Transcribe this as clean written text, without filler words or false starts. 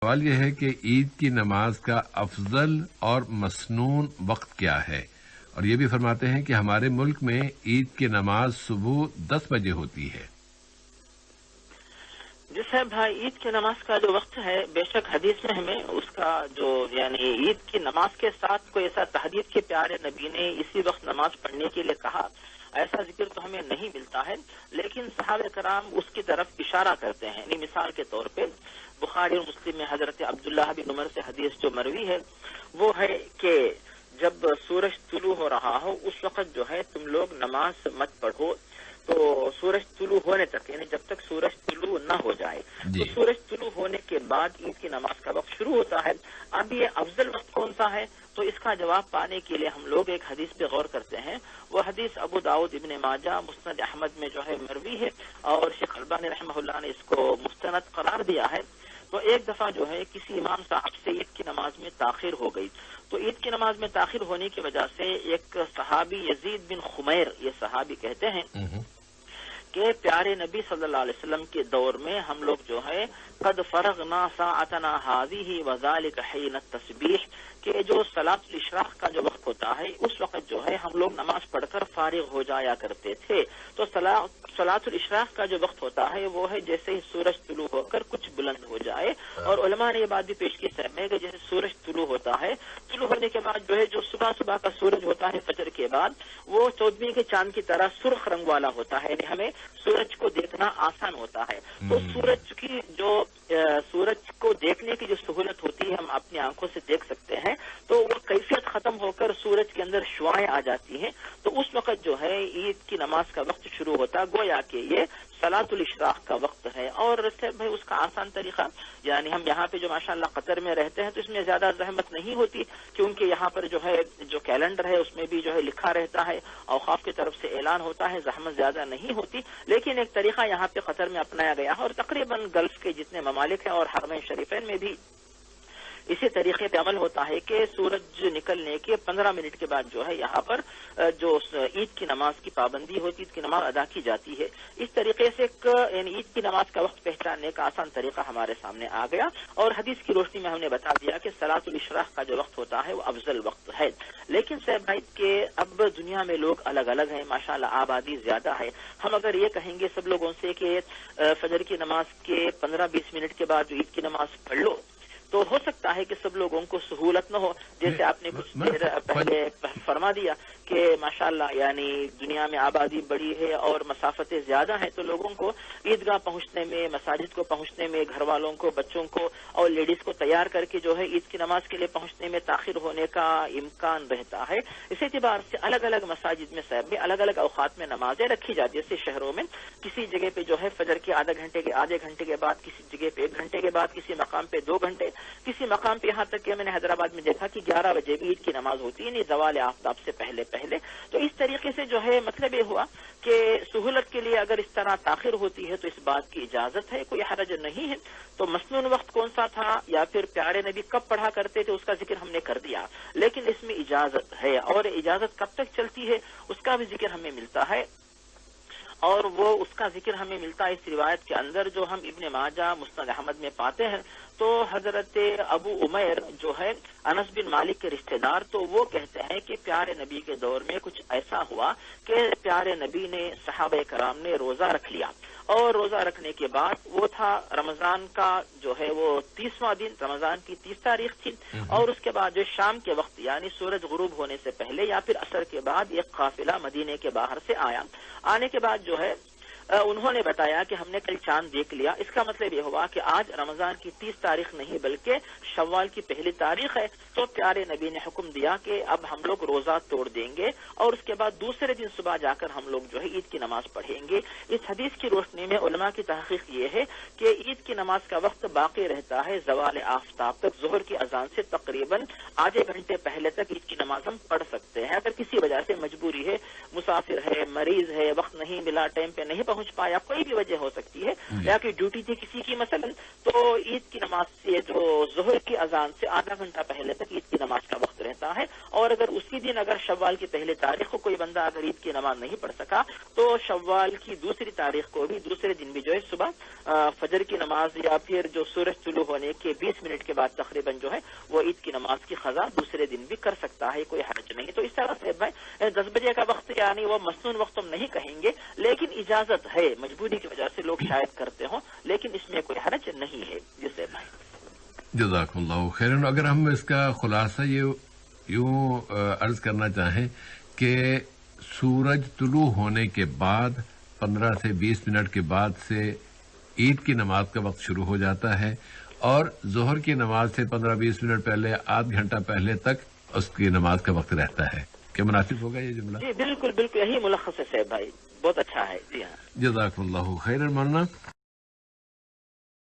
سوال یہ ہے کہ عید کی نماز کا افضل اور مسنون وقت کیا ہے، اور یہ بھی فرماتے ہیں کہ ہمارے ملک میں عید کی نماز صبح 10 بجے ہوتی ہے۔ جی صاحب بھائی، عید کی نماز کا جو وقت ہے، بے شک حدیث میں ہمیں اس کا جو یعنی عید کی نماز کے ساتھ کوئی ایسا تحدید کے پیارے نبی نے اسی وقت نماز پڑھنے کے لیے کہا، ایسا ذکر تو ہمیں نہیں ملتا ہے، لیکن صحابہ کرام اس کی طرف اشارہ کرتے ہیں۔ یعنی مثال کے طور پہ بخاری اور مسلم میں حضرت عبداللہ بن عمر سے حدیث جو مروی ہے وہ ہے کہ جب سورج طلوع ہو رہا ہو اس وقت جو ہے تم لوگ نماز مت پڑھو، تو سورج طلوع ہونے تک، یعنی جب تک سورج طلوع نہ ہو جائے، تو سورج طلوع ہونے کے بعد عید کی نماز کا وقت شروع ہوتا ہے۔ اب یہ افضل وقت کون سا ہے، تو اس کا جواب پانے کے لیے ہم لوگ ایک حدیث پہ غور کرتے ہیں۔ وہ حدیث ابو داؤد ابن ماجہ مسند احمد میں جو ہے مروی ہے، اور شیخ البانی رحمہ اللہ نے اس کو مستند قرار دیا ہے۔ تو ایک دفعہ جو ہے کسی امام صاحب سے عید کی نماز میں تاخیر ہو گئی، تو عید کی نماز میں تاخیر ہونے کی وجہ سے ایک صحابی یزید بن خمیر، یہ صحابی کہتے ہیں کہ پیارے نبی صلی اللہ علیہ وسلم کے دور میں ہم لوگ جو ہے قد فرغنا ساعتنا هذه وذلك حين التسبیح، کہ جو صلاۃ الاشراق کا جو وقت ہوتا ہے اس وقت جو ہے ہم لوگ نماز پڑھ کر فارغ ہو جایا کرتے تھے۔ تو صلاۃ الاشراق کا جو وقت ہوتا ہے وہ ہے جیسے ہی سورج طلوع ہو کر کچھ بلند ہو جائے، اور علماء نے یہ بات بھی پیش کی ہے کہ جیسے سورج طلوع ہوتا ہے، طلوع ہونے کے بعد جو ہے جو صبح کا سورج ہوتا ہے فجر کے بعد، وہ 14ویں کے چاند کی طرح سرخ رنگ والا ہوتا ہے، یعنی ہمیں سورج کو دیکھنا آسان ہوتا ہے۔ تو سورج کو دیکھنے کی جو سہولت ہوتی ہے ہم اپنی آنکھوں سے دیکھ سکتے ہیں، تو وہ کیفیت ختم ہو کر سورج کے اندر شعاعیں آ جاتی ہیں، تو اس وقت جو ہے عید کی نماز کا وقت شروع ہوتا، گویا کہ یہ صلاۃ الاشراق کا وقت ہے۔ اور بھائی اس کا آسان طریقہ، یعنی ہم یہاں پہ جو ماشاءاللہ قطر میں رہتے ہیں تو اس میں زیادہ زحمت نہیں ہوتی، کیونکہ یہاں پر جو ہے جو کیلنڈر ہے اس میں بھی جو ہے لکھا رہتا ہے، اوقاف کی طرف سے اعلان ہوتا ہے، زحمت زیادہ نہیں ہوتی۔ لیکن ایک طریقہ یہاں پہ قطر میں اپنایا گیا ہے، اور تقریباً گلف کے جتنے ممالک ہیں اور حرمین شریفین میں بھی اسی طریقے پہ عمل ہوتا ہے کہ سورج نکلنے کے 15 منٹ کے بعد جو ہے یہاں پر جو عید کی نماز کی پابندی ہوتی ہے، عید کی نماز ادا کی جاتی ہے۔ اس طریقے سے یعنی عید کی نماز کا وقت پہچاننے کا آسان طریقہ ہمارے سامنے آ گیا، اور حدیث کی روشنی میں ہم نے بتا دیا کہ صلاۃ الاشراق کا جو وقت ہوتا ہے وہ افضل وقت ہے۔ لیکن صاحب بھائی کہ اب دنیا میں لوگ الگ الگ ہیں، ماشاءاللہ آبادی زیادہ ہے، ہم اگر یہ کہیں گے سب لوگوں سے کہ فجر کی نماز کے 15-20 منٹ کے بعد جو عید کی نماز پڑھ لو، تو ہو سکتا ہے کہ سب لوگوں کو سہولت نہ ہو، جیسے آپ نے کچھ دیر پہلے فرما دیا کہ ماشاءاللہ یعنی دنیا میں آبادی بڑی ہے اور مسافتیں زیادہ ہیں، تو لوگوں کو عیدگاہ پہنچنے میں، مساجد کو پہنچنے میں، گھر والوں کو، بچوں کو اور لیڈیز کو تیار کر کے جو ہے عید کی نماز کے لیے پہنچنے میں تاخیر ہونے کا امکان رہتا ہے۔ اس اعتبار سے الگ الگ مساجد میں صاحب میں الگ الگ اوقات میں نمازیں رکھی جاتی ہیں۔ جیسے شہروں میں کسی جگہ پہ جو ہے فجر کے آدھے گھنٹے کے بعد، کسی جگہ پہ 1 گھنٹے کے بعد، کسی مقام پہ 2 گھنٹے، کسی مقام پہ یہاں تک کہ میں نے حیدرآباد میں دیکھا کہ 11 بجے بھی عید کی نماز ہوتی ہے، یعنی زوال آفتاب سے پہلے۔ تو اس طریقے سے جو ہے مطلب یہ ہوا کہ سہولت کے لیے اگر اس طرح تاخیر ہوتی ہے تو اس بات کی اجازت ہے، کوئی حرج نہیں ہے۔ تو مسنون وقت کون سا تھا یا پھر پیارے نبی کب پڑھا کرتے تھے اس کا ذکر ہم نے کر دیا، لیکن اس میں اجازت ہے، اور اجازت کب تک چلتی ہے اس کا بھی ذکر ہمیں ملتا ہے، اور وہ اس کا ذکر ہمیں ملتا ہے اس روایت کے اندر جو ہم ابن ماجہ مسند احمد میں پاتے ہیں۔ تو حضرت ابو عمیر جو ہے انس بن مالک کے رشتہ دار، تو وہ کہتے ہیں کہ پیارے نبی کے دور میں کچھ ایسا ہوا کہ پیارے نبی نے، صحابہ کرام نے روزہ رکھ لیا، اور روزہ رکھنے کے بعد وہ تھا رمضان کا جو ہے وہ 30واں دن، رمضان کی 30 تاریخ تھی، اور اس کے بعد جو شام کے وقت یعنی سورج غروب ہونے سے پہلے یا پھر عصر کے بعد ایک قافلہ مدینے کے باہر سے آیا۔ آنے کے بعد جو ہے انہوں نے بتایا کہ ہم نے کل چاند دیکھ لیا۔ اس کا مطلب یہ ہوا کہ آج رمضان کی 30 تاریخ نہیں بلکہ شوال کی پہلی تاریخ ہے۔ تو پیارے نبی نے حکم دیا کہ اب ہم لوگ روزہ توڑ دیں گے، اور اس کے بعد دوسرے دن صبح جا کر ہم لوگ جو ہے عید کی نماز پڑھیں گے۔ اس حدیث کی روشنی میں علماء کی تحقیق یہ ہے کہ عید کی نماز کا وقت باقی رہتا ہے زوال آفتاب تک، ظہر کی اذان سے تقریباً آدھے گھنٹے پہلے تک عید کی نماز ہم پڑھ سکتے ہیں۔ اگر کسی وجہ سے مجبوری ہے، مسافر ہے، مریض ہے، وقت نہیں ملا، ٹائم پہ نہیں پہنچ پہنچ پایا، کوئی بھی وجہ ہو سکتی ہے، یا کہ ڈیوٹی تھی کسی کی مثلا، تو عید کی نماز سے جو ظہر کی اذان سے آدھا گھنٹہ پہلے تک عید کی نماز کا وقت رہتا ہے، اور اگر اسی دن اگر شوال کی پہلی تاریخ کو کوئی بندہ اگر عید کی نماز نہیں پڑھ سکا تو شوال کی دوسری تاریخ کو بھی، دوسرے دن بھی جو ہے صبح فجر کی نماز یا پھر جو سورج طلوع ہونے کے 20 منٹ کے بعد تقریباً جو ہے وہ عید کی نماز کی قضا دوسرے دن بھی کر سکتا ہے، کوئی حرج نہیں۔ تو اس طرح سے بھائی 10 بجے کا وقت یعنی وہ مسنون وقت ہم نہیں کہیں گے، لیکن اجازت ہے، مجبوری کی وجہ سے لوگ شاید کرتے ہوں، لیکن اس میں کوئی حرج نہیں ہے جسے بھائی۔ جزاک اللہ خیرن۔ اگر ہم اس کا خلاصہ یوں عرض کرنا چاہیں کہ سورج طلوع ہونے کے بعد 15 سے 20 منٹ کے بعد سے عید کی نماز کا وقت شروع ہو جاتا ہے، اور ظہر کی نماز سے 15-20 منٹ پہلے، آدھ گھنٹہ پہلے تک اس کی نماز کا وقت رہتا ہے۔ کیا مناسب ہوگا یہ جملہ؟ جی بالکل بالکل، یہی ملخص ہے بھائی، بہت اچھا ہے، جی ہاں۔ جزاک اللہ خیرن مولانا۔